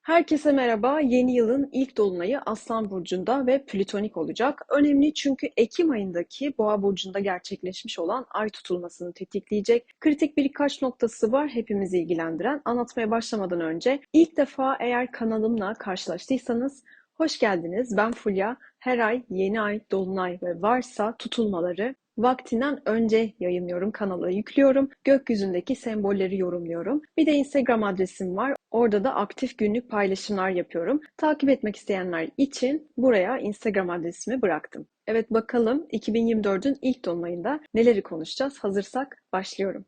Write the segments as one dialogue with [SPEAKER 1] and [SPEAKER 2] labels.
[SPEAKER 1] Herkese merhaba. Yeni yılın ilk dolunayı Aslan Burcu'nda ve plütonik olacak. Önemli çünkü Ekim ayındaki Boğa Burcu'nda gerçekleşmiş olan ay tutulmasını tetikleyecek. Kritik birkaç noktası var hepimizi ilgilendiren. Anlatmaya başlamadan önce ilk defa eğer kanalımla karşılaştıysanız hoş geldiniz. Ben Fulya. Her ay yeni ay, dolunay ve varsa tutulmaları vaktinden önce yayınlıyorum, kanala yüklüyorum. Gökyüzündeki sembolleri yorumluyorum. Bir de Instagram adresim var. Orada da aktif günlük paylaşımlar yapıyorum. Takip etmek isteyenler için buraya Instagram adresimi bıraktım. Evet bakalım 2024'ün ilk dolunayında neleri konuşacağız? Hazırsak başlıyorum.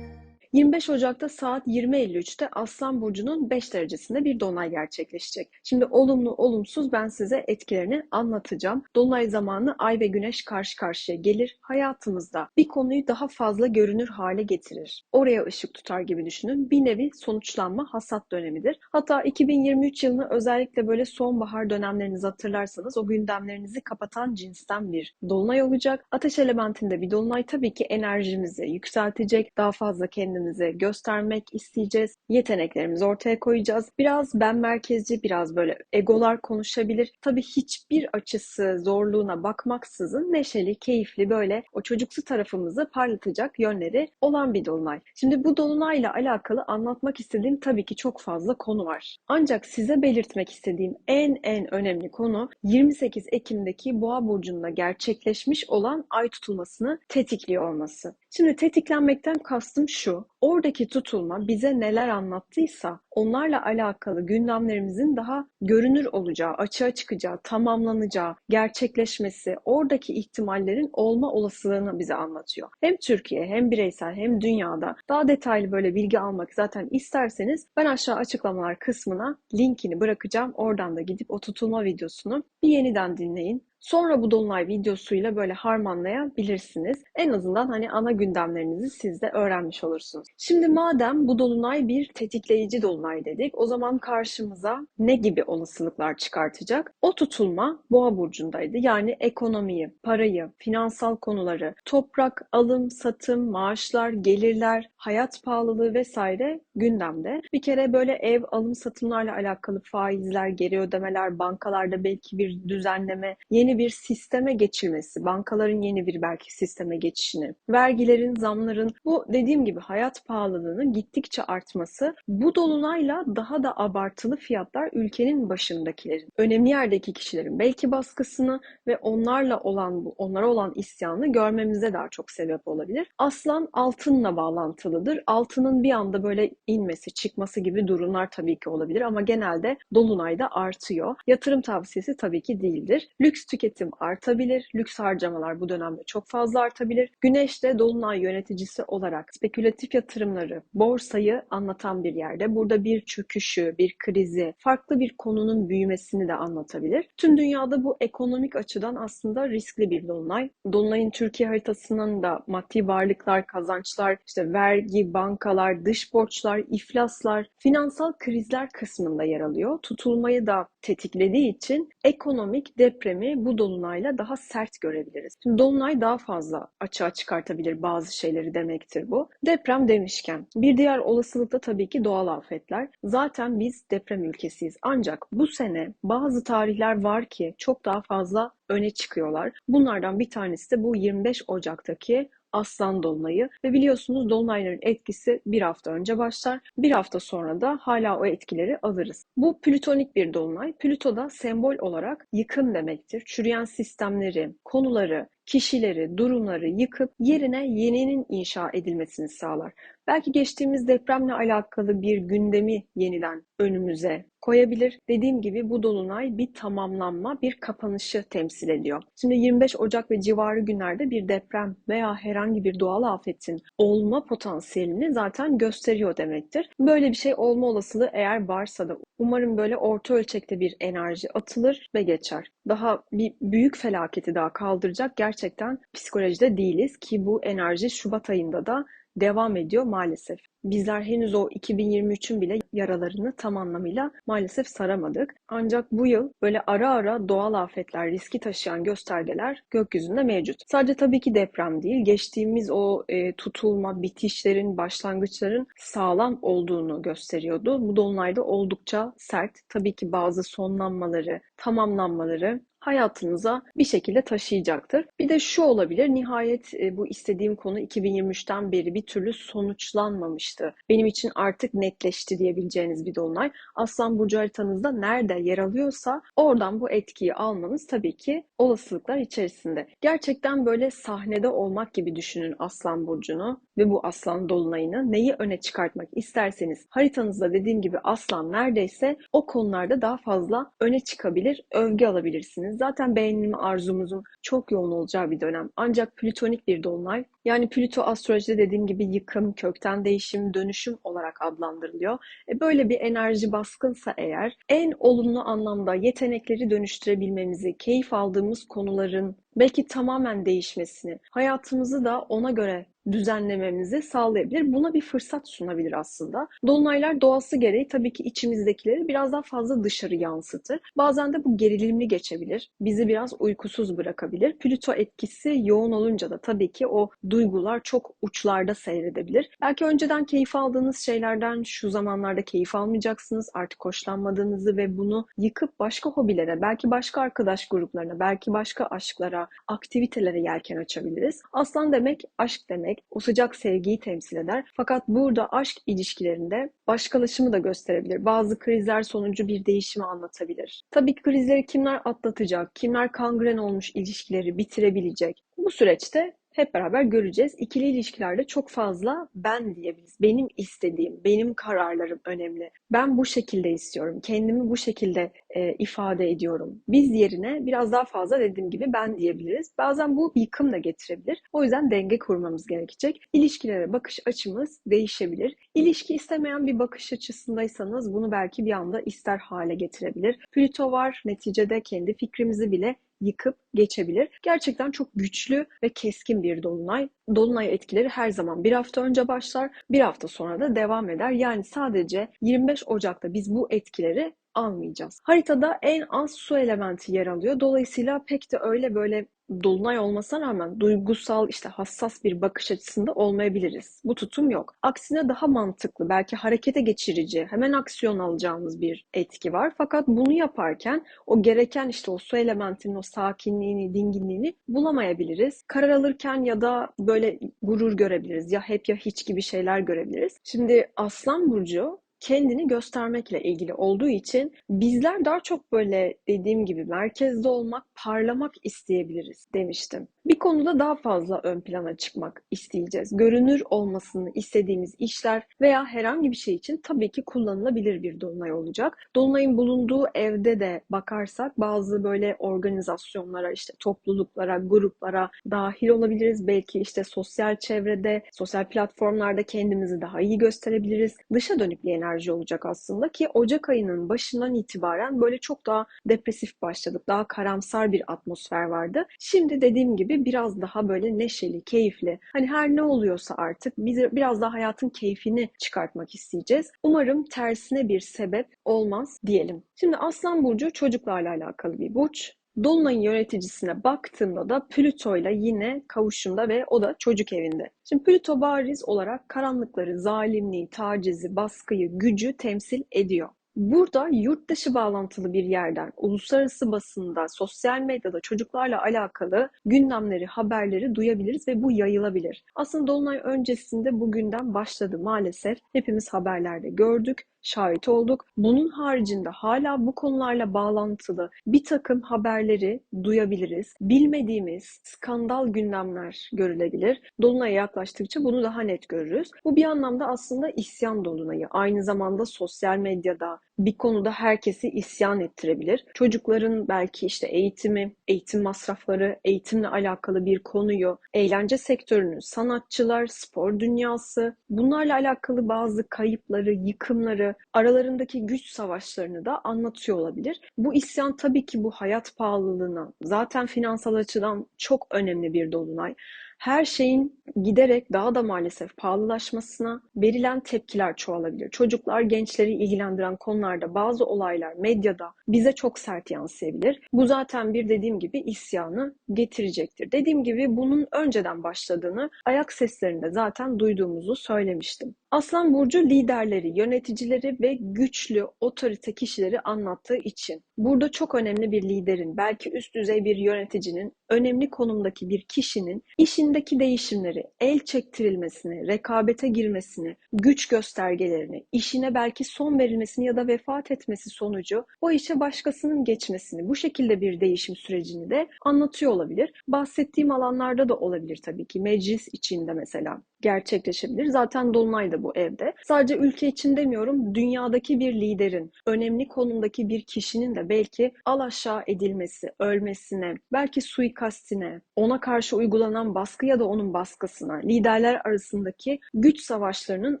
[SPEAKER 1] 25 Ocak'ta saat 20.53'te Aslan Burcu'nun 5 derecesinde bir dolunay gerçekleşecek. Şimdi olumlu olumsuz ben size etkilerini anlatacağım. Dolunay zamanı Ay ve Güneş karşı karşıya gelir. Hayatımızda bir konuyu daha fazla görünür hale getirir. Oraya ışık tutar gibi düşünün. Bir nevi sonuçlanma, hasat dönemidir. Hatta 2023 yılını özellikle böyle sonbahar dönemlerinizi hatırlarsanız o gündemlerinizi kapatan cinsten bir dolunay olacak. Ateş elementinde bir dolunay tabii ki enerjimizi yükseltecek. Daha fazla kendimizi göstermek isteyeceğiz. Yeteneklerimizi ortaya koyacağız. Biraz ben merkezci, biraz böyle egolar konuşabilir. Tabii hiçbir açısı, zorluğuna bakmaksızın neşeli, keyifli böyle o çocuksu tarafımızı parlatacak yönleri olan bir dolunay. Şimdi bu dolunayla alakalı anlatmak istediğim tabii ki çok fazla konu var. Ancak size belirtmek istediğim en önemli konu 28 Ekim'deki Boğa burcunda gerçekleşmiş olan ay tutulmasını tetikliyor olması. Şimdi tetiklenmekten kastım şu. Oradaki tutulma bize neler anlattıysa onlarla alakalı gündemlerimizin daha görünür olacağı, açığa çıkacağı, tamamlanacağı, gerçekleşmesi, oradaki ihtimallerin olma olasılığını bize anlatıyor. Hem Türkiye hem bireysel hem dünyada daha detaylı böyle bilgi almak zaten isterseniz ben aşağı açıklamalar kısmına linkini bırakacağım. Oradan da gidip o tutulma videosunu bir yeniden dinleyin. Sonra bu dolunay videosuyla böyle harmanlayabilirsiniz. En azından hani ana gündemlerinizi siz de öğrenmiş olursunuz. Şimdi madem bu dolunay bir tetikleyici dolunay dedik, o zaman karşımıza ne gibi olasılıklar çıkartacak? O tutulma Boğa burcundaydı. Yani ekonomiyi, parayı, finansal konuları, toprak, alım, satım, maaşlar, gelirler, hayat pahalılığı vesaire gündemde. Bir kere böyle ev alım satımlarla alakalı faizler, geri ödemeler, bankalarda belki bir düzenleme, yeni bir sisteme geçilmesi, bankaların yeni bir belki sisteme geçişini, vergilerin, zamların, bu dediğim gibi hayat pahalılığının gittikçe artması, bu dolunayla daha da abartılı fiyatlar ülkenin başındakilerin, önemli yerdeki kişilerin belki baskısını ve onlara olan isyanı görmemize daha çok sebep olabilir. Aslan altınla bağlantılıdır. Altının bir anda böyle inmesi, çıkması gibi durumlar tabii ki olabilir ama genelde dolunayda artıyor. Yatırım tavsiyesi tabii ki değildir. Lüks tüketim artabilir. Lüks harcamalar bu dönemde çok fazla artabilir. Güneş de dolunay yöneticisi olarak spekülatif yatırımları, borsayı anlatan bir yerde. Burada bir çöküşü, bir krizi, farklı bir konunun büyümesini de anlatabilir. Tüm dünyada bu ekonomik açıdan aslında riskli bir dolunay. Dolunayın Türkiye haritasının da maddi varlıklar, kazançlar, işte vergi, bankalar, dış borçlar, iflaslar, finansal krizler kısmında yer alıyor. Tutulmayı da tetiklediği için ekonomik depremi bu dolunayla daha sert görebiliriz. Şimdi dolunay daha fazla açığa çıkartabilir bazı şeyleri demektir bu. Deprem demişken bir diğer olasılık da tabii ki doğal afetler. Zaten biz deprem ülkesiyiz. Ancak bu sene bazı tarihler var ki çok daha fazla öne çıkıyorlar. Bunlardan bir tanesi de bu 25 Ocak'taki Aslan Dolunayı ve biliyorsunuz dolunayların etkisi bir hafta önce başlar. Bir hafta sonra da hala o etkileri alırız. Bu plütonik bir dolunay. Plüto da sembol olarak yıkım demektir. Çürüyen sistemleri, konuları, kişileri, durumları yıkıp yerine yeninin inşa edilmesini sağlar. Belki geçtiğimiz depremle alakalı bir gündemi yeniden önümüze koyabilir. Dediğim gibi bu dolunay bir tamamlanma, bir kapanışı temsil ediyor. Şimdi 25 Ocak ve civarı günlerde bir deprem veya herhangi bir doğal afetin olma potansiyelini zaten gösteriyor demektir. Böyle bir şey olma olasılığı eğer varsa da umarım böyle orta ölçekte bir enerji atılır ve geçer. Daha bir büyük felaketi daha kaldıracak gerçekten psikolojide değiliz ki bu enerji Şubat ayında da devam ediyor maalesef. Bizler henüz o 2023'ün bile yaralarını tam anlamıyla maalesef saramadık. Ancak bu yıl böyle ara ara doğal afetler riski taşıyan göstergeler gökyüzünde mevcut. Sadece tabii ki deprem değil, geçtiğimiz o tutulma, bitişlerin, başlangıçların sağlam olduğunu gösteriyordu. Bu dolunayda oldukça sert. Tabii ki bazı sonlanmaları, tamamlanmaları hayatınıza bir şekilde taşıyacaktır. Bir de şu olabilir, nihayet bu istediğim konu 2023'ten beri bir türlü sonuçlanmamıştı. Benim için artık netleşti diyebileceğiniz bir dolunay. Aslan burcu haritanızda nerede yer alıyorsa oradan bu etkiyi almanız tabii ki olasılıklar içerisinde. Gerçekten böyle sahnede olmak gibi düşünün Aslan burcunu ve bu Aslan dolunayını. Neyi öne çıkartmak isterseniz haritanızda dediğim gibi Aslan neredeyse o konularda daha fazla öne çıkabilir, övgü alabilirsiniz. Zaten beğenilme arzumuzun çok yoğun olacağı bir dönem. Ancak plütonik bir dolunay. Yani Plüto astrolojide dediğim gibi yıkım, kökten değişim, dönüşüm olarak adlandırılıyor. Böyle bir enerji baskınsa eğer en olumlu anlamda yetenekleri dönüştürebilmemizi, keyif aldığımız konuların belki tamamen değişmesini, hayatımızı da ona göre düzenlememizi sağlayabilir. Buna bir fırsat sunabilir aslında. Dolunaylar doğası gereği tabii ki içimizdekileri biraz daha fazla dışarı yansıtır. Bazen de bu gerilimli geçebilir. Bizi biraz uykusuz bırakabilir. Plüto etkisi yoğun olunca da tabii ki o duygular çok uçlarda seyredebilir. Belki önceden keyif aldığınız şeylerden şu zamanlarda keyif almayacaksınız. Artık hoşlanmadığınızı ve bunu yıkıp başka hobilere, belki başka arkadaş gruplarına, belki başka aşklara, aktivitelere yelken açabiliriz. Aslan demek aşk demek. O sıcak sevgiyi temsil eder. Fakat burada aşk ilişkilerinde başkalaşımı da gösterebilir. Bazı krizler sonucu bir değişimi anlatabilir. Tabii ki krizleri kimler atlatacak, kimler kangren olmuş ilişkileri bitirebilecek. Bu süreçte hep beraber göreceğiz. İkili ilişkilerde çok fazla ben diyebiliriz. Benim istediğim, benim kararlarım önemli. Ben bu şekilde istiyorum. Kendimi bu şekilde ifade ediyorum. Biz yerine biraz daha fazla dediğim gibi ben diyebiliriz. Bazen bu yıkım da getirebilir. O yüzden denge kurmamız gerekecek. İlişkilere bakış açımız değişebilir. İlişki istemeyen bir bakış açısındaysanız bunu belki bir anda ister hale getirebilir. Plüto var. Neticede kendi fikrimizi bile yıkıp geçebilir. Gerçekten çok güçlü ve keskin bir dolunay. Dolunay etkileri her zaman bir hafta önce başlar, bir hafta sonra da devam eder. Yani sadece 25 Ocak'ta biz bu etkileri almayacağız. Haritada en az su elementi yer alıyor. Dolayısıyla pek de öyle böyle dolunay olmasına rağmen duygusal, işte hassas bir bakış açısında olmayabiliriz. Bu tutum yok. Aksine daha mantıklı, belki harekete geçirici, hemen aksiyon alacağımız bir etki var. Fakat bunu yaparken o gereken işte o su elementinin o sakinliğini, dinginliğini bulamayabiliriz. Karar alırken ya da böyle gurur görebiliriz. Ya hep ya hiç gibi şeyler görebiliriz. Şimdi Aslan Burcu kendini göstermekle ilgili olduğu için bizler daha çok böyle dediğim gibi merkezde olmak, parlamak isteyebiliriz demiştim. Bir konuda daha fazla ön plana çıkmak isteyeceğiz. Görünür olmasını istediğimiz işler veya herhangi bir şey için tabii ki kullanılabilir bir dolunay olacak. Dolunayın bulunduğu evde de bakarsak bazı böyle organizasyonlara, işte topluluklara, gruplara dahil olabiliriz. Belki işte sosyal çevrede, sosyal platformlarda kendimizi daha iyi gösterebiliriz. Dışa dönük bir enerji olacak aslında ki Ocak ayının başından itibaren böyle çok daha depresif başladık. Daha karamsar bir atmosfer vardı. Şimdi dediğim gibi biraz daha böyle neşeli, keyifli. Hani her ne oluyorsa artık biz biraz daha hayatın keyfini çıkartmak isteyeceğiz. Umarım tersine bir sebep olmaz diyelim. Şimdi Aslan Burcu çocuklarla alakalı bir burç. Dolunay'ın yöneticisine baktığımda da Plüto ile yine kavuşumda ve o da çocuk evinde. Şimdi Plüto bariz olarak karanlıkları, zalimliği, tacizi, baskıyı, gücü temsil ediyor. Burada yurt dışı bağlantılı bir yerden uluslararası basında, sosyal medyada çocuklarla alakalı gündemleri, haberleri duyabiliriz ve bu yayılabilir. Aslında Dolunay öncesinde bu gündem başladı maalesef. Hepimiz haberlerde gördük, şahit olduk. Bunun haricinde hala bu konularla bağlantılı bir takım haberleri duyabiliriz. Bilmediğimiz skandal gündemler görülebilir. Dolunay'a yaklaştıkça bunu daha net görürüz. Bu bir anlamda aslında isyan dolunayı. Aynı zamanda sosyal medyada bir konuda herkesi isyan ettirebilir. Çocukların belki işte eğitimi, eğitim masrafları, eğitimle alakalı bir konuyu, eğlence sektörünü, sanatçılar, spor dünyası, bunlarla alakalı bazı kayıpları, yıkımları, aralarındaki güç savaşlarını da anlatıyor olabilir. Bu isyan tabii ki bu hayat pahalılığına, zaten finansal açıdan çok önemli bir dolunay. Her şeyin giderek daha da maalesef pahalılaşmasına verilen tepkiler çoğalabilir. Çocuklar, gençleri ilgilendiren konularda bazı olaylar medyada bize çok sert yansıyabilir. Bu zaten bir dediğim gibi isyanı getirecektir. Dediğim gibi bunun önceden başladığını ayak seslerinde zaten duyduğumuzu söylemiştim. Aslan Burcu liderleri, yöneticileri ve güçlü otorite kişileri anlattığı için burada çok önemli bir liderin, belki üst düzey bir yöneticinin, önemli konumdaki bir kişinin işindeki değişimleri, el çektirilmesini, rekabete girmesini, güç göstergelerini, işine belki son verilmesini ya da vefat etmesi sonucu o işe başkasının geçmesini, bu şekilde bir değişim sürecini de anlatıyor olabilir. Bahsettiğim alanlarda da olabilir tabii ki. Meclis içinde mesela gerçekleşebilir. Zaten Dolunay da bu evde. Sadece ülke için demiyorum, dünyadaki bir liderin, önemli konumdaki bir kişinin de belki alaşağı edilmesi, ölmesine, belki suikastine, ona karşı uygulanan baskı ya da onun baskısına, liderler arasındaki güç savaşlarının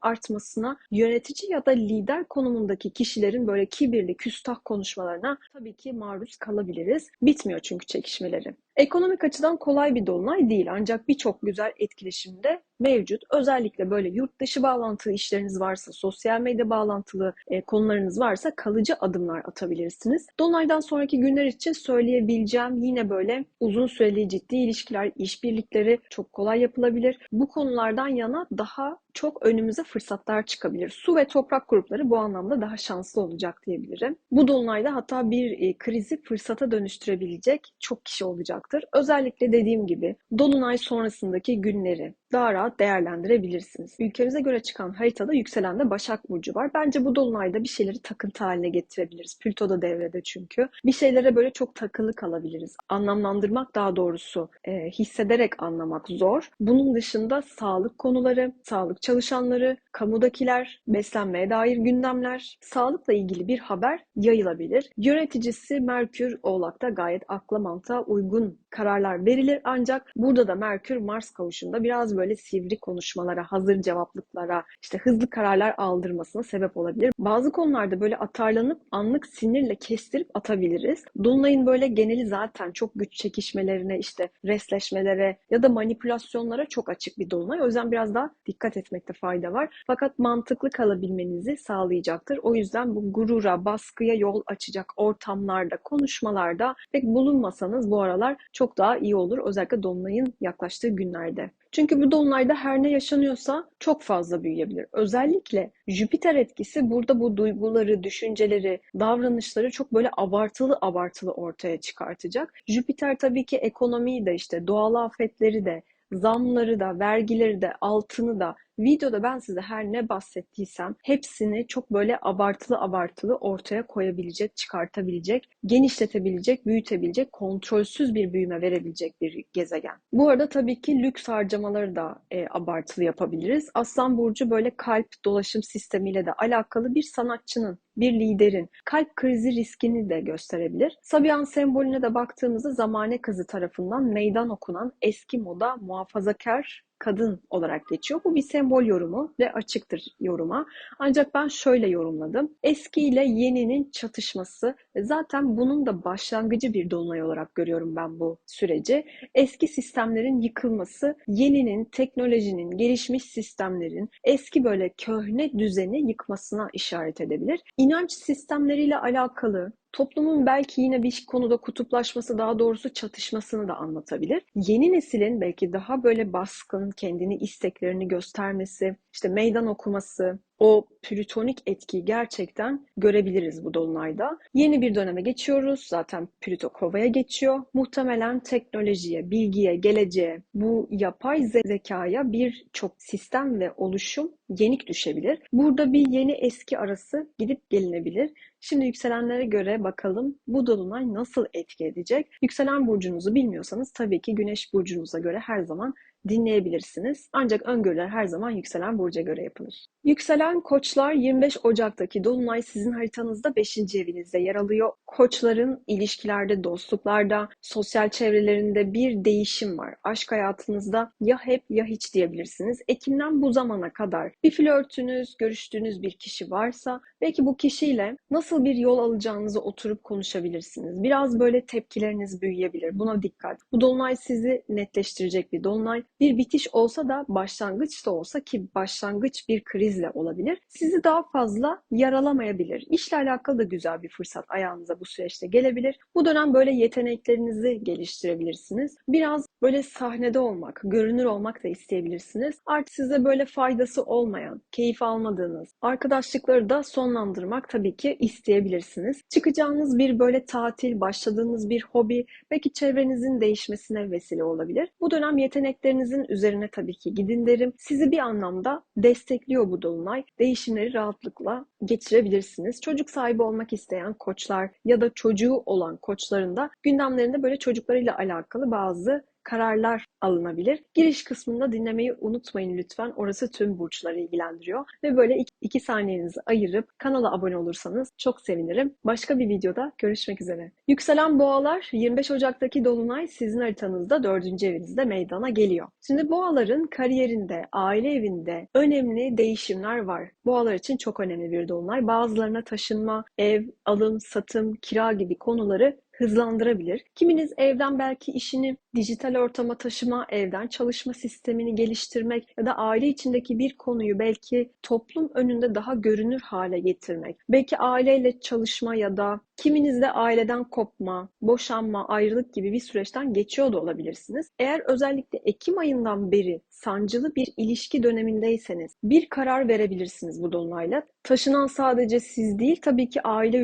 [SPEAKER 1] artmasına, yönetici ya da lider konumundaki kişilerin böyle kibirli, küstah konuşmalarına tabii ki maruz kalabiliriz. Bitmiyor çünkü çekişmeleri. Ekonomik açıdan kolay bir dolunay değil, ancak birçok güzel etkileşimde mevcut. Özellikle böyle yurt dışı bağlantılı işleriniz varsa, sosyal medya bağlantılı konularınız varsa kalıcı adımlar atabilirsiniz. Dolunaydan sonraki günler için söyleyebileceğim yine böyle uzun süreli ciddi ilişkiler, işbirlikleri çok kolay yapılabilir. Bu konulardan yana daha çok önümüze fırsatlar çıkabilir. Su ve toprak grupları bu anlamda daha şanslı olacak diyebilirim. Bu dolunayda hatta bir krizi fırsata dönüştürebilecek çok kişi olacaktır. Özellikle dediğim gibi dolunay sonrasındaki günleri daha rahat değerlendirebilirsiniz. Ülkemize göre çıkan haritada yükselende Başak Burcu var. Bence bu dolunayda bir şeyleri takıntı haline getirebiliriz. Plüto da devrede çünkü. Bir şeylere böyle çok takılı kalabiliriz. Anlamlandırmak, daha doğrusu hissederek anlamak zor. Bunun dışında sağlık konuları, sağlık çalışanları, kamudakiler, beslenmeye dair gündemler, sağlıkla ilgili bir haber yayılabilir. Yöneticisi Merkür Oğlak'ta gayet akla mantığa uygun kararlar verilir. Ancak burada da Merkür Mars kavuşunda biraz böyle sivri konuşmalara, hazır cevaplıklara, işte hızlı kararlar aldırmasına sebep olabilir. Bazı konularda böyle atarlanıp anlık sinirle kestirip atabiliriz. Dolunay'ın böyle geneli zaten çok güç çekişmelerine, işte resleşmelere ya da manipülasyonlara çok açık bir dolunay. O yüzden biraz daha dikkat etmekte fayda var. Fakat mantıklı kalabilmenizi sağlayacaktır. O yüzden bu gurura, baskıya yol açacak ortamlarda, konuşmalarda pek bulunmasanız bu aralar çok daha iyi olur. Özellikle dolunayın yaklaştığı günlerde. Çünkü bu dolunayda her ne yaşanıyorsa çok fazla büyüyebilir. Özellikle Jüpiter etkisi burada bu duyguları, düşünceleri, davranışları çok böyle abartılı abartılı ortaya çıkartacak. Jüpiter tabii ki ekonomiyi de, işte doğal afetleri de, zamları da, vergileri de, altını da, videoda ben size her ne bahsettiysem hepsini çok böyle abartılı abartılı ortaya koyabilecek, çıkartabilecek, genişletebilecek, büyütebilecek, kontrolsüz bir büyüme verebilecek bir gezegen. Bu arada tabii ki lüks harcamaları da abartılı yapabiliriz. Aslan Burcu böyle kalp dolaşım sistemiyle de alakalı bir sanatçının, bir liderin kalp krizi riskini de gösterebilir. Sabihan sembolüne de baktığımızda zamane kızı tarafından meydan okunan eski moda muhafazakar kadın olarak geçiyor. Bu bir sembol yorumu ve açıktır yoruma. Ancak ben şöyle yorumladım. Eski ile yeninin çatışması, zaten bunun da başlangıcı bir dolunay olarak görüyorum ben bu süreci. Eski sistemlerin yıkılması, yeninin, teknolojinin, gelişmiş sistemlerin eski böyle köhne düzeni yıkmasına işaret edebilir. İnanç sistemleriyle alakalı, toplumun belki yine bir konuda kutuplaşması, daha doğrusu çatışmasını da anlatabilir. Yeni neslin belki daha böyle baskın, kendini, isteklerini göstermesi, işte meydan okuması, o plütonik etkiyi gerçekten görebiliriz bu dolunayda. Yeni bir döneme geçiyoruz. Zaten Plüto Kova'ya geçiyor. Muhtemelen teknolojiye, bilgiye, geleceğe, bu yapay zekaya birçok sistem ve oluşum yenik düşebilir. Burada bir yeni eski arası gidip gelinebilir. Şimdi yükselenlere göre bakalım bu dolunay nasıl etki edecek? Yükselen burcunuzu bilmiyorsanız tabii ki güneş burcunuza göre her zaman dinleyebilirsiniz. Ancak öngörüler her zaman yükselen burca göre yapılır. Yükselen Yükselen Koçlar 25 Ocak'taki Dolunay sizin haritanızda 5. evinizde yer alıyor. Koçların ilişkilerde, dostluklarda, sosyal çevrelerinde bir değişim var. Aşk hayatınızda ya hep ya hiç diyebilirsiniz. Ekim'den bu zamana kadar bir flörtünüz, görüştüğünüz bir kişi varsa belki bu kişiyle nasıl bir yol alacağınızı oturup konuşabilirsiniz. Biraz böyle tepkileriniz büyüyebilir. Buna dikkat. Bu dolunay sizi netleştirecek bir dolunay. Bir bitiş olsa da başlangıç da olsa ki başlangıç bir krizle olabilir. Sizi daha fazla yaralamayabilir. İşle alakalı da güzel bir fırsat ayağınıza bu süreçte gelebilir. Bu dönem böyle yeteneklerinizi geliştirebilirsiniz. Biraz böyle sahnede olmak, görünür olmak da isteyebilirsiniz. Artık size böyle faydası olmayan, keyif almadığınız arkadaşlıkları da sonlandırmak tabii ki isteyebilirsiniz. Çıkacağınız bir böyle tatil, başladığınız bir hobi, belki çevrenizin değişmesine vesile olabilir. Bu dönem yeteneklerinizin üzerine tabii ki gidin derim. Sizi bir anlamda destekliyor bu dolunay. Değişimleri rahatlıkla geçirebilirsiniz. Çocuk sahibi olmak isteyen koçlar ya da çocuğu olan koçların da gündemlerinde böyle çocuklarıyla alakalı bazı kararlar alınabilir. Giriş kısmında dinlemeyi unutmayın lütfen. Orası tüm burçları ilgilendiriyor. Ve böyle 2 saniyenizi ayırıp kanala abone olursanız çok sevinirim. Başka bir videoda görüşmek üzere. Yükselen boğalar 25 Ocak'taki dolunay sizin haritanızda 4. evinizde meydana geliyor. Şimdi boğaların kariyerinde, aile evinde önemli değişimler var. Boğalar için çok önemli bir dolunay. Bazılarına taşınma, ev, alım, satım, kira gibi konuları hızlandırabilir. Kiminiz evden belki işini dijital ortama taşıma, evden çalışma sistemini geliştirmek ya da aile içindeki bir konuyu belki toplum önünde daha görünür hale getirmek. Belki aileyle çalışma ya da kiminiz de aileden kopma, boşanma, ayrılık gibi bir süreçten geçiyor da olabilirsiniz. Eğer özellikle Ekim ayından beri sancılı bir ilişki dönemindeyseniz bir karar verebilirsiniz bu dolunayla. Taşınan sadece siz değil, tabii ki aile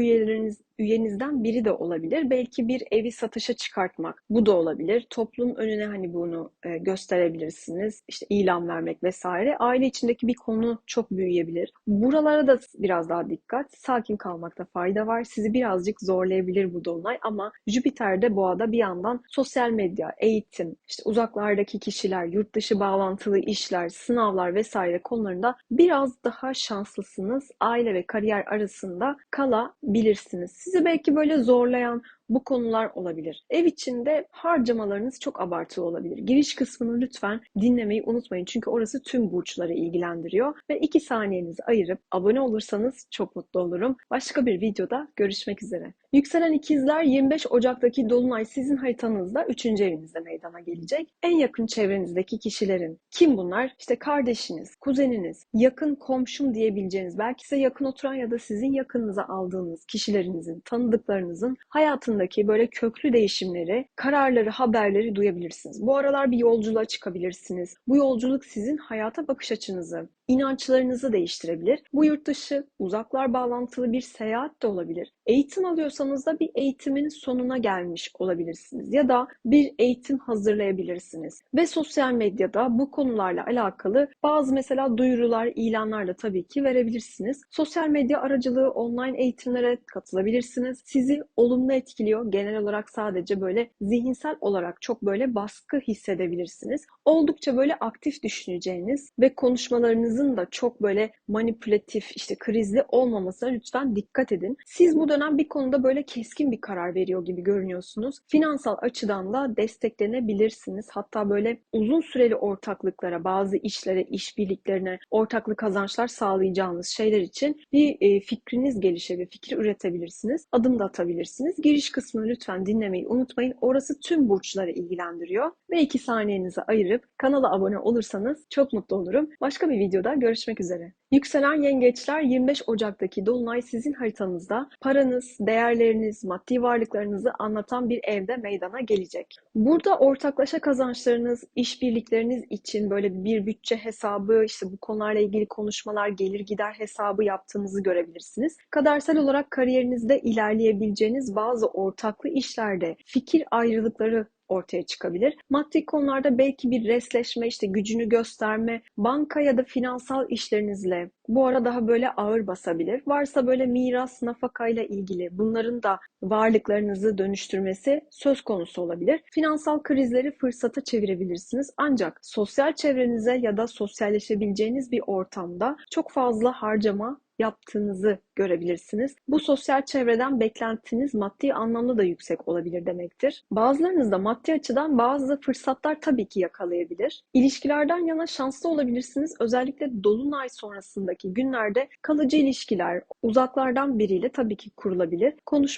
[SPEAKER 1] üyenizden biri de olabilir. Belki bir evi satışa çıkartmak, bu da olabilir. Toplum önüne hani bunu gösterebilirsiniz. İşte ilan vermek vesaire. Aile içindeki bir konu çok büyüyebilir. Buralara da biraz daha dikkat. Sakin kalmakta fayda var. Sizi birazcık zorlayabilir bu dolunay ama Jüpiter de Boğa'da bir yandan sosyal medya, eğitim, işte uzaklardaki kişiler, yurt dışı bağlantılı işler, sınavlar vesaire konularında biraz daha şanslısınız. Aile ve kariyer arasında kalabilirsiniz. Sizi belki böyle zorlayan bu konular olabilir. Ev içinde harcamalarınız çok abartılı olabilir. Giriş kısmını lütfen dinlemeyi unutmayın. Çünkü orası tüm burçları ilgilendiriyor. Ve 2 saniyenizi ayırıp abone olursanız çok mutlu olurum. Başka bir videoda görüşmek üzere. Yükselen ikizler 25 Ocak'taki dolunay sizin haritanızda 3. evinizde meydana gelecek. En yakın çevrenizdeki kişilerin kim bunlar? İşte kardeşiniz, kuzeniniz, yakın komşum diyebileceğiniz, belki size yakın oturan ya da sizin yakınınıza aldığınız kişilerinizin, tanıdıklarınızın hayatındaki böyle köklü değişimleri, kararları, haberleri duyabilirsiniz. Bu aralar bir yolculuğa çıkabilirsiniz. Bu yolculuk sizin hayata bakış açınızı, inançlarınızı değiştirebilir. Bu yurt dışı, uzaklar bağlantılı bir seyahat de olabilir. Eğitim alıyorsanız da bir eğitimin sonuna gelmiş olabilirsiniz ya da bir eğitim hazırlayabilirsiniz. Ve sosyal medyada bu konularla alakalı bazı mesela duyurular, ilanlar da tabii ki verebilirsiniz. Sosyal medya aracılığı online eğitimlere katılabilirsiniz. Sizi olumlu etkiliyor. Genel olarak sadece böyle zihinsel olarak çok böyle baskı hissedebilirsiniz. Oldukça böyle aktif düşüneceğiniz ve konuşmalarınızın da çok böyle manipülatif, işte krizli olmamasına lütfen dikkat edin. Siz bu dönem bir konuda böyle keskin bir karar veriyor gibi görünüyorsunuz. Finansal açıdan da desteklenebilirsiniz. Hatta böyle uzun süreli ortaklıklara, bazı işlere, işbirliklerine, ortaklı kazançlar sağlayacağınız şeyler için bir fikriniz gelişebilir, fikir üretebilirsiniz. Adım da atabilirsiniz. Giriş kısmını lütfen dinlemeyi unutmayın. Orası tüm burçları ilgilendiriyor. Ve 2 saniyenizi ayırıp kanala abone olursanız çok mutlu olurum. Başka bir videoda görüşmek üzere. Yükselen yengeçler 25 Ocak'taki dolunay sizin haritanızda paranız, değerleriniz, maddi varlıklarınızı anlatan bir evde meydana gelecek. Burada ortaklaşa kazançlarınız, işbirlikleriniz için böyle bir bütçe hesabı, işte bu konularla ilgili konuşmalar, gelir gider hesabı yaptığınızı görebilirsiniz. Kadersel olarak kariyerinizde ilerleyebileceğiniz bazı ortaklı işlerde fikir ayrılıkları ortaya çıkabilir. Maddi konularda belki bir resleşme, işte gücünü gösterme, banka ya da finansal işlerinizle bu ara daha böyle ağır basabilir. Varsa böyle miras, nafakayla ilgili bunların da varlıklarınızı dönüştürmesi söz konusu olabilir. Finansal krizleri fırsata çevirebilirsiniz. Ancak sosyal çevrenize ya da sosyalleşebileceğiniz bir ortamda çok fazla harcama yaptığınızı görebilirsiniz. Bu sosyal çevreden beklentiniz maddi anlamda da yüksek olabilir demektir. Bazılarınız da maddi açıdan bazı fırsatlar tabii ki yakalayabilir. İlişkilerden yana şanslı olabilirsiniz. Özellikle dolunay sonrasındaki günlerde kalıcı ilişkiler uzaklardan biriyle tabii ki kurulabilir.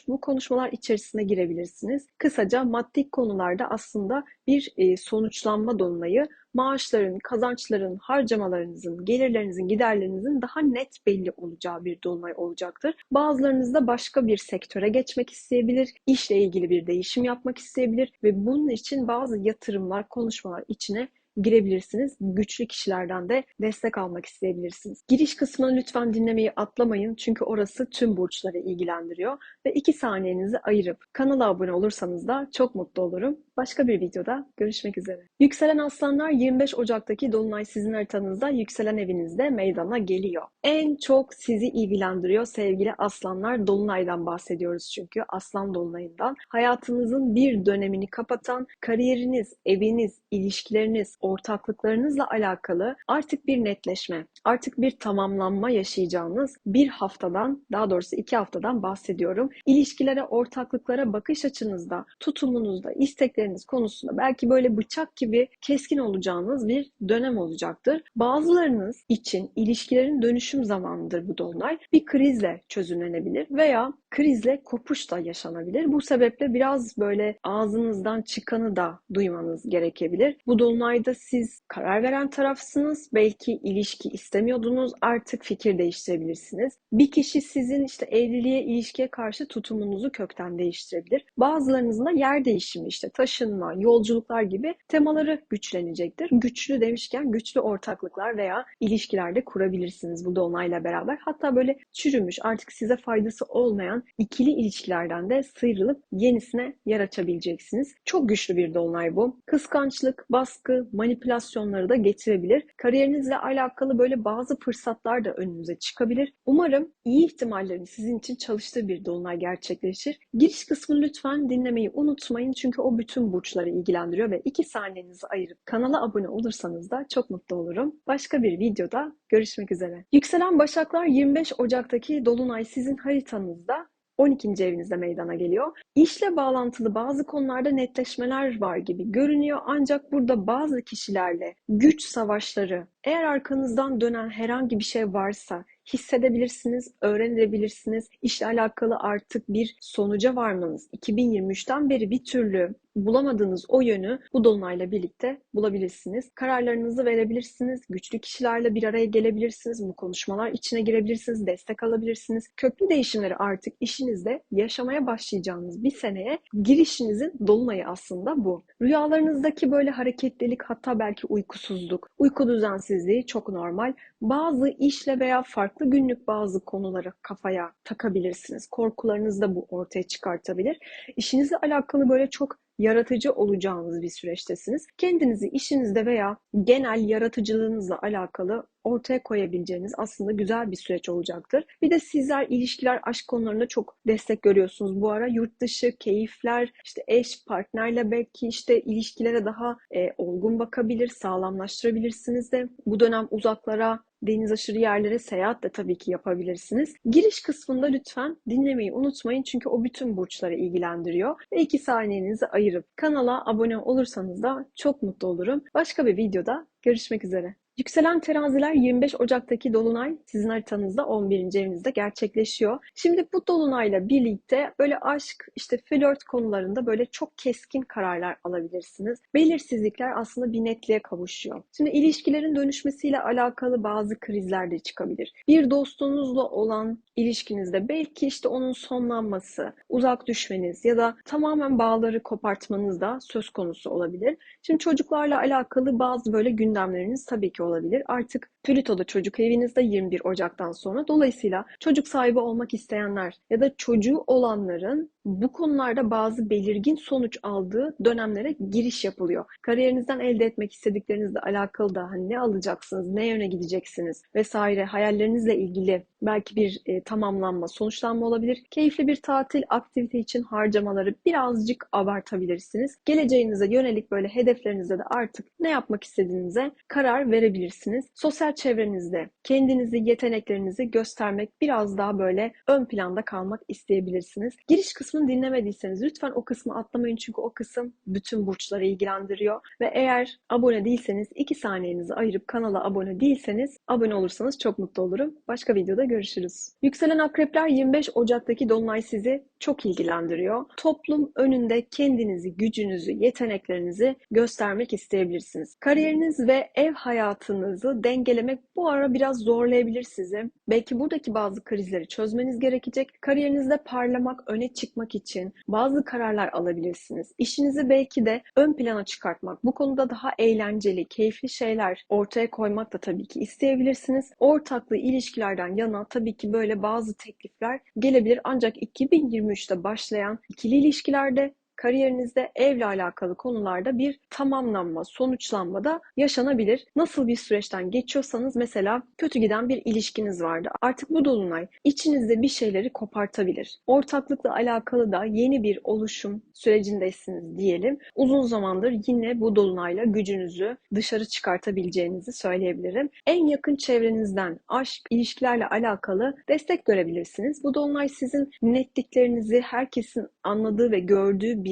[SPEAKER 1] Bu konuşmalar içerisine girebilirsiniz. Kısaca maddi konularda aslında bir sonuçlanma dolunayı, maaşların, kazançların, harcamalarınızın, gelirlerinizin, giderlerinizin daha net belli olacağı bir dolunay olacaktır. Bazılarınız da başka bir sektöre geçmek isteyebilir, işle ilgili bir değişim yapmak isteyebilir ve bunun için bazı yatırımlar, konuşmalar içine girebilirsiniz. Güçlü kişilerden de destek almak isteyebilirsiniz. Giriş kısmını lütfen dinlemeyi atlamayın çünkü orası tüm burçları ilgilendiriyor ve 2 saniyenizi ayırıp kanala abone olursanız da çok mutlu olurum. Başka bir videoda görüşmek üzere. Yükselen Aslanlar 25 Ocak'taki dolunay sizin haritanızda yükselen evinizde meydana geliyor. En çok sizi ilgilendiriyor sevgili Aslanlar. Dolunaydan bahsediyoruz çünkü Aslan dolunayından. Hayatınızın bir dönemini kapatan kariyeriniz, eviniz, ilişkileriniz, ortaklıklarınızla alakalı artık bir netleşme, artık bir tamamlanma yaşayacağınız bir haftadan, daha doğrusu 2 haftadan bahsediyorum. İlişkilere, ortaklıklara bakış açınızda, tutumunuzda, istekleriniz konusunda belki böyle bıçak gibi keskin olacağınız bir dönem olacaktır. Bazılarınız için ilişkilerin dönüşüm zamanıdır bu dolunay. Bir krizle çözümlenebilir veya krizle kopuş da yaşanabilir. Bu sebeple biraz böyle ağzınızdan çıkanı da duymanız gerekebilir. Bu dolunayda siz karar veren tarafsınız. Belki ilişki istemiyordunuz, artık fikir değiştirebilirsiniz. Bir kişi sizin işte evliliğe, ilişkiye karşı tutumunuzu kökten değiştirebilir. Bazılarınızın da yer değişimi, işte taşınma, yolculuklar gibi temaları güçlenecektir. Güçlü demişken güçlü ortaklıklar veya ilişkilerde kurabilirsiniz bu dolunayla beraber. Hatta böyle çürümüş, artık size faydası olmayan ikili ilişkilerden de sıyrılıp yenisine yer açabileceksiniz. Çok güçlü bir dolunay bu. Kıskançlık, baskı, manipülasyonları da getirebilir. Kariyerinizle alakalı böyle bazı fırsatlar da önünüze çıkabilir. Umarım iyi ihtimallerin sizin için çalıştığı bir dolunay gerçekleşir. Giriş kısmını lütfen dinlemeyi unutmayın çünkü o bütün burçları ilgilendiriyor ve 2 saniyenizi ayırıp kanala abone olursanız da çok mutlu olurum. Başka bir videoda görüşmek üzere. Yükselen Başaklar 25 Ocak'taki dolunay sizin haritanızda 12. evinizde meydana geliyor. İşle bağlantılı bazı konularda netleşmeler var gibi görünüyor ancak burada bazı kişilerle güç savaşları, eğer arkanızdan dönen herhangi bir şey varsa hissedebilirsiniz, öğrenebilirsiniz. İşle alakalı artık bir sonuca varmanız, 2023'ten beri bir türlü bulamadığınız o yönü bu dolunayla birlikte bulabilirsiniz. Kararlarınızı verebilirsiniz, güçlü kişilerle bir araya gelebilirsiniz, bu konuşmalar içine girebilirsiniz, destek alabilirsiniz. Köklü değişimleri artık işinizde yaşamaya başlayacağınız bir seneye girişinizin dolunayı aslında bu. Rüyalarınızdaki böyle hareketlilik, hatta belki uykusuzluk, uyku düzensizliği çok normal. Bazı işle veya farklı günlük bazı konuları kafaya takabilirsiniz. Korkularınız da bu ortaya çıkartabilir. İşinizle alakalı böyle çok yaratıcı olacağınız bir süreçtesiniz. Kendinizi işinizde veya genel yaratıcılığınızla alakalı ortaya koyabileceğiniz aslında güzel bir süreç olacaktır. Bir de sizler ilişkiler, aşk konularında çok destek görüyorsunuz bu ara. Yurt dışı keyifler, işte eş, partnerle belki işte ilişkilere daha olgun bakabilir, sağlamlaştırabilirsiniz de. Bu dönem uzaklara, deniz aşırı yerlere seyahat de tabii ki yapabilirsiniz. Giriş kısmında lütfen dinlemeyi unutmayın çünkü o bütün burçları ilgilendiriyor. Ve 2 saniyenizi ayırıp kanala abone olursanız da çok mutlu olurum. Başka bir videoda görüşmek üzere. Yükselen teraziler 25 Ocak'taki dolunay sizin haritanızda 11. evinizde gerçekleşiyor. Şimdi bu dolunayla birlikte böyle aşk, işte flört konularında böyle çok keskin kararlar alabilirsiniz. Belirsizlikler aslında bir netliğe kavuşuyor. Şimdi ilişkilerin dönüşmesiyle alakalı bazı krizler de çıkabilir. Bir dostunuzla olan ilişkinizde belki işte onun sonlanması, uzak düşmeniz ya da tamamen bağları kopartmanız da söz konusu olabilir. Şimdi çocuklarla alakalı bazı böyle gündemleriniz tabii ki olabilir. Artık Plüto da çocuk evinizde 21 Ocak'tan sonra. Dolayısıyla çocuk sahibi olmak isteyenler ya da çocuğu olanların bu konularda bazı belirgin sonuç aldığı dönemlere giriş yapılıyor. Kariyerinizden elde etmek istediklerinizle alakalı da hani ne alacaksınız, ne yöne gideceksiniz vesaire hayallerinizle ilgili belki bir tamamlanma, sonuçlanma olabilir. Keyifli bir tatil, aktivite için harcamaları birazcık abartabilirsiniz. Geleceğinize yönelik böyle hedeflerinizde de artık ne yapmak istediğinize karar verebilirsiniz. Sosyal çevrenizde kendinizi, yeteneklerinizi göstermek biraz daha böyle ön planda kalmak isteyebilirsiniz. Giriş kısmını dinlemediyseniz lütfen o kısmı atlamayın çünkü o kısım bütün burçları ilgilendiriyor ve eğer abone değilseniz 2 saniyenizi ayırıp kanala abone değilseniz abone olursanız çok mutlu olurum. Başka videoda görüşürüz. Yükselen akrepler 25 Ocak'taki dolunay sizi çok ilgilendiriyor. Toplum önünde kendinizi, gücünüzü, yeteneklerinizi göstermek isteyebilirsiniz. Kariyeriniz ve ev hayatınızı dengelemek bu ara biraz zorlayabilir sizi. Belki buradaki bazı krizleri çözmeniz gerekecek. Kariyerinizde parlamak, öne çıkmak için bazı kararlar alabilirsiniz. İşinizi belki de ön plana çıkartmak, bu konuda daha eğlenceli, keyifli şeyler ortaya koymak da tabii ki isteyebilirsiniz. Ortaklı ilişkilerden yana tabii ki böyle bazı teklifler gelebilir. Ancak 2023'te başlayan ikili ilişkilerde kariyerinizde evle alakalı konularda bir tamamlanma, sonuçlanma da yaşanabilir. Nasıl bir süreçten geçiyorsanız mesela kötü giden bir ilişkiniz vardı. Artık bu dolunay içinizde bir şeyleri kopartabilir. Ortaklıkla alakalı da yeni bir oluşum sürecindesiniz diyelim. Uzun zamandır yine bu dolunayla gücünüzü dışarı çıkartabileceğinizi söyleyebilirim. En yakın çevrenizden aşk, ilişkilerle alakalı destek görebilirsiniz. Bu dolunay sizin netliklerinizi herkesin anladığı ve gördüğü bir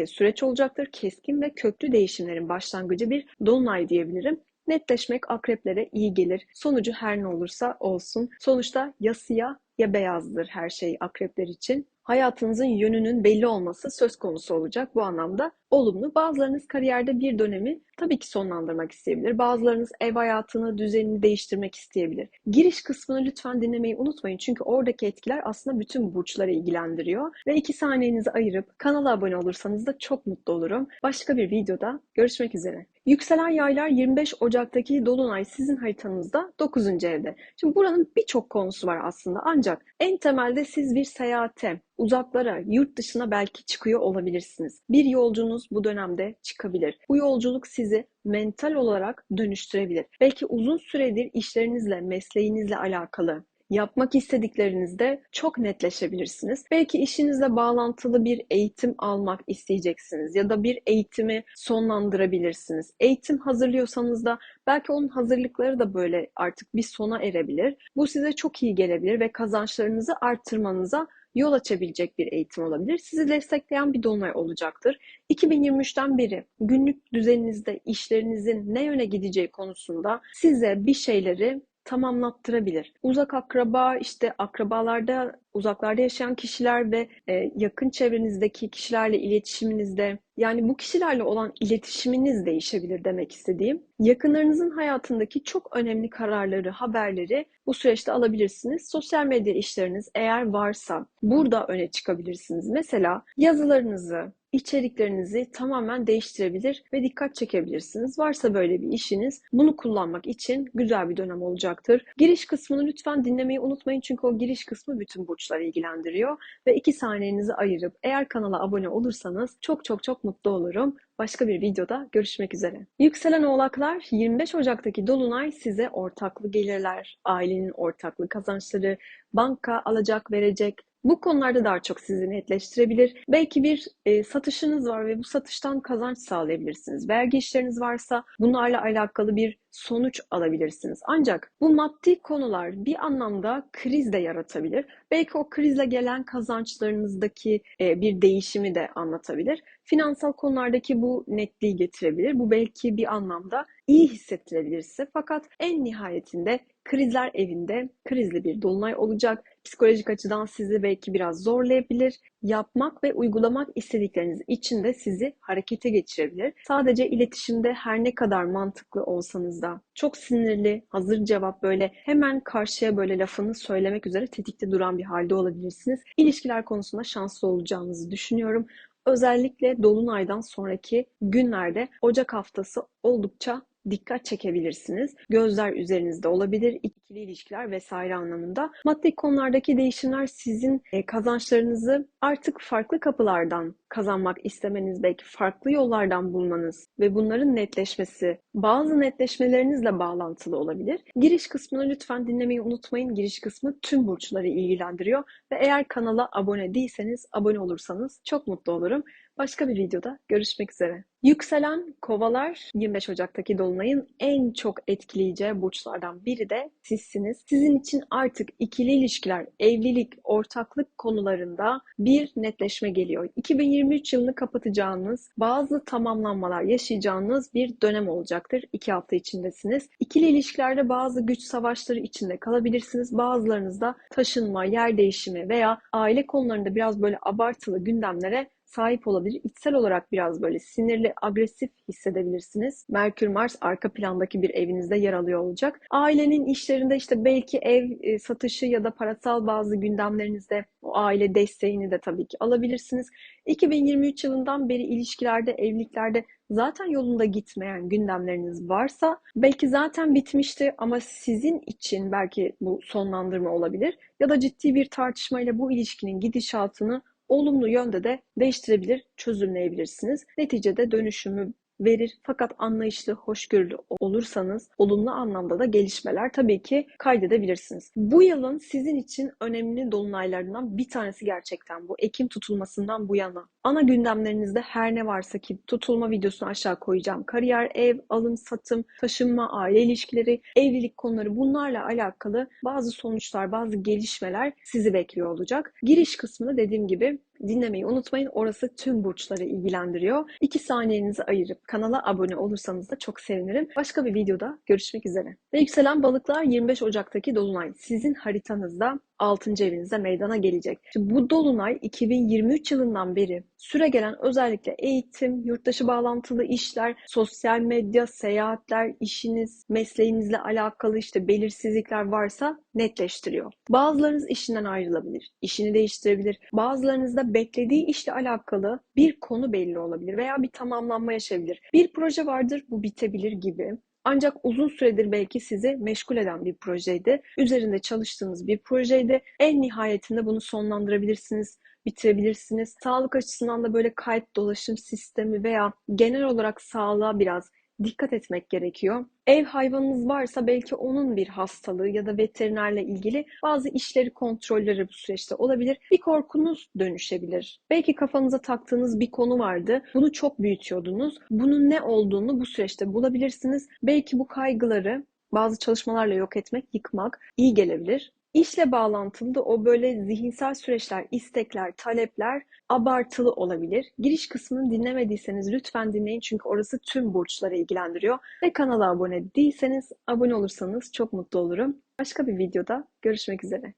[SPEAKER 1] süreç olacaktır. Keskin ve köklü değişimlerin başlangıcı bir dolunay diyebilirim. Netleşmek akreplere iyi gelir. Sonucu her ne olursa olsun. Sonuçta ya siyah ya beyazdır her şey akrepler için. Hayatınızın yönünün belli olması söz konusu olacak. Bu anlamda olumlu. Bazılarınız kariyerde bir dönemi tabii ki sonlandırmak isteyebilir. Bazılarınız ev hayatını, düzenini değiştirmek isteyebilir. Giriş kısmını lütfen dinlemeyi unutmayın. Çünkü oradaki etkiler aslında bütün burçları ilgilendiriyor. Ve 2 saniyenizi ayırıp kanala abone olursanız da çok mutlu olurum. Başka bir videoda görüşmek üzere. Yükselen yaylar 25 Ocak'taki dolunay sizin haritanızda 9. evde. Şimdi buranın birçok konusu var aslında ancak en temelde siz bir seyahate, uzaklara, yurt dışına belki çıkıyor olabilirsiniz. Bir yolcunuz bu dönemde çıkabilir. Bu yolculuk sizi mental olarak dönüştürebilir. Belki uzun süredir işlerinizle, mesleğinizle alakalı yapmak istediklerinizde çok netleşebilirsiniz. Belki işinizle bağlantılı bir eğitim almak isteyeceksiniz ya da bir eğitimi sonlandırabilirsiniz. Eğitim hazırlıyorsanız da belki onun hazırlıkları da böyle artık bir sona erebilir. Bu size çok iyi gelebilir ve kazançlarınızı arttırmanıza yol açabilecek bir eğitim olabilir. Sizi destekleyen bir dolunay olacaktır. 2023'ten beri günlük düzeninizde işlerinizin ne yöne gideceği konusunda size bir şeyleri tamamlattırabilir. Uzak akraba, işte akrabalarda, uzaklarda yaşayan kişiler ve yakın çevrenizdeki kişilerle iletişiminizde, yani bu kişilerle olan iletişiminiz değişebilir demek istediğim. Yakınlarınızın hayatındaki çok önemli kararları, haberleri bu süreçte alabilirsiniz. Sosyal medya işleriniz eğer varsa burada öne çıkabilirsiniz. Mesela yazılarınızı, içeriklerinizi tamamen değiştirebilir ve dikkat çekebilirsiniz. Varsa böyle bir işiniz, bunu kullanmak için güzel bir dönem olacaktır. Giriş kısmını lütfen dinlemeyi unutmayın çünkü o giriş kısmı bütün burçları ilgilendiriyor ve 2 saniyenizi ayırıp eğer kanala abone olursanız çok çok çok mutlu olurum. Başka bir videoda görüşmek üzere. Yükselen Oğlaklar 25 Ocak'taki dolunay size ortaklı gelirler, ailenin ortaklı kazançları, banka alacak verecek, bu konularda daha çok sizi netleştirebilir. Belki bir satışınız var ve bu satıştan kazanç sağlayabilirsiniz. Vergi işleriniz varsa bunlarla alakalı bir sonuç alabilirsiniz. Ancak bu maddi konular bir anlamda kriz de yaratabilir. Belki o krizle gelen kazançlarınızdaki bir değişimi de anlatabilir. Finansal konulardaki bu netliği getirebilir. Bu belki bir anlamda iyi hissettirebilir size. Fakat en nihayetinde krizler evinde krizli bir dolunay olacak. Psikolojik açıdan sizi belki biraz zorlayabilir. Yapmak ve uygulamak istedikleriniz için de sizi harekete geçirebilir. Sadece iletişimde her ne kadar mantıklı olsanız da çok sinirli, hazır cevap böyle hemen karşıya böyle lafını söylemek üzere tetikte duran bir halde olabilirsiniz. İlişkiler konusunda şanslı olacağınızı düşünüyorum. Özellikle dolunaydan sonraki günlerde Ocak haftası oldukça dikkat çekebilirsiniz. Gözler üzerinizde olabilir, ikili ilişkiler vesaire anlamında. Maddi konulardaki değişimler sizin kazançlarınızı artık farklı kapılardan kazanmak istemeniz, belki farklı yollardan bulmanız ve bunların netleşmesi, bazı netleşmelerinizle bağlantılı olabilir. Giriş kısmını lütfen dinlemeyi unutmayın. Giriş kısmı tüm burçları ilgilendiriyor ve eğer kanala abone değilseniz, abone olursanız çok mutlu olurum. Başka bir videoda görüşmek üzere. Yükselen Kovalar 25 Ocak'taki dolunayın en çok etkileyeceği burçlardan biri de sizsiniz. Sizin için artık ikili ilişkiler, evlilik, ortaklık konularında bir netleşme geliyor. 2023 yılını kapatacağınız, bazı tamamlanmalar yaşayacağınız bir dönem olacaktır. 2 hafta içindesiniz. İkili ilişkilerde bazı güç savaşları içinde kalabilirsiniz. Bazılarınız da taşınma, yer değişimi veya aile konularında biraz böyle abartılı gündemlere sahip olabilir. İçsel olarak biraz böyle sinirli, agresif hissedebilirsiniz. Merkür Mars arka plandaki bir evinizde yer alıyor olacak. Ailenin işlerinde işte belki ev satışı ya da parasal bazı gündemlerinizde o aile desteğini de tabii ki alabilirsiniz. 2023 yılından beri ilişkilerde, evliliklerde zaten yolunda gitmeyen gündemleriniz varsa belki zaten bitmişti ama sizin için belki bu sonlandırma olabilir ya da ciddi bir tartışmayla bu ilişkinin gidişatını olumlu yönde de değiştirebilir, çözümleyebilirsiniz. Neticede dönüşümü verir fakat anlayışlı, hoşgörülü olursanız olumlu anlamda da gelişmeler tabii ki kaydedebilirsiniz. Bu yılın sizin için önemli dolunaylarından bir tanesi gerçekten bu. Ekim tutulmasından bu yana. Ana gündemlerinizde her ne varsa ki tutulma videosunu aşağı koyacağım. Kariyer, ev, alım, satım, taşınma, aile ilişkileri, evlilik konuları bunlarla alakalı bazı sonuçlar, bazı gelişmeler sizi bekliyor olacak. Giriş kısmını dediğim gibi dinlemeyi unutmayın. Orası tüm burçları ilgilendiriyor. 2 saniyenizi ayırıp kanala abone olursanız da çok sevinirim. Başka bir videoda görüşmek üzere. Ve yükselen balıklar 25 Ocak'taki dolunay sizin haritanızda 6. evinizde meydana gelecek. Şimdi bu dolunay 2023 yılından beri süregelen özellikle eğitim, yurtdışı bağlantılı işler, sosyal medya, seyahatler, işiniz, mesleğinizle alakalı işte belirsizlikler varsa netleştiriyor. Bazılarınız işinden ayrılabilir, işini değiştirebilir. Bazılarınızda beklediği işle alakalı bir konu belli olabilir veya bir tamamlanma yaşayabilir. Bir proje vardır, bu bitebilir gibi. Ancak uzun süredir belki sizi meşgul eden bir projeydi. Üzerinde çalıştığınız bir projeydi. En nihayetinde bunu sonlandırabilirsiniz, bitirebilirsiniz. Sağlık açısından da böyle kalp dolaşım sistemi veya genel olarak sağlığa biraz dikkat etmek gerekiyor. Ev hayvanınız varsa belki onun bir hastalığı ya da veterinerle ilgili bazı işleri, kontrolleri bu süreçte olabilir. Bir korkunuz dönüşebilir. Belki kafanıza taktığınız bir konu vardı. Bunu çok büyütüyordunuz. Bunun ne olduğunu bu süreçte bulabilirsiniz. Belki bu kaygıları bazı çalışmalarla yok etmek, yıkmak iyi gelebilir. İşle bağlantılı da o böyle zihinsel süreçler, istekler, talepler abartılı olabilir. Giriş kısmını dinlemediyseniz lütfen dinleyin çünkü orası tüm burçları ilgilendiriyor. Ve kanala abone değilseniz abone olursanız çok mutlu olurum. Başka bir videoda görüşmek üzere.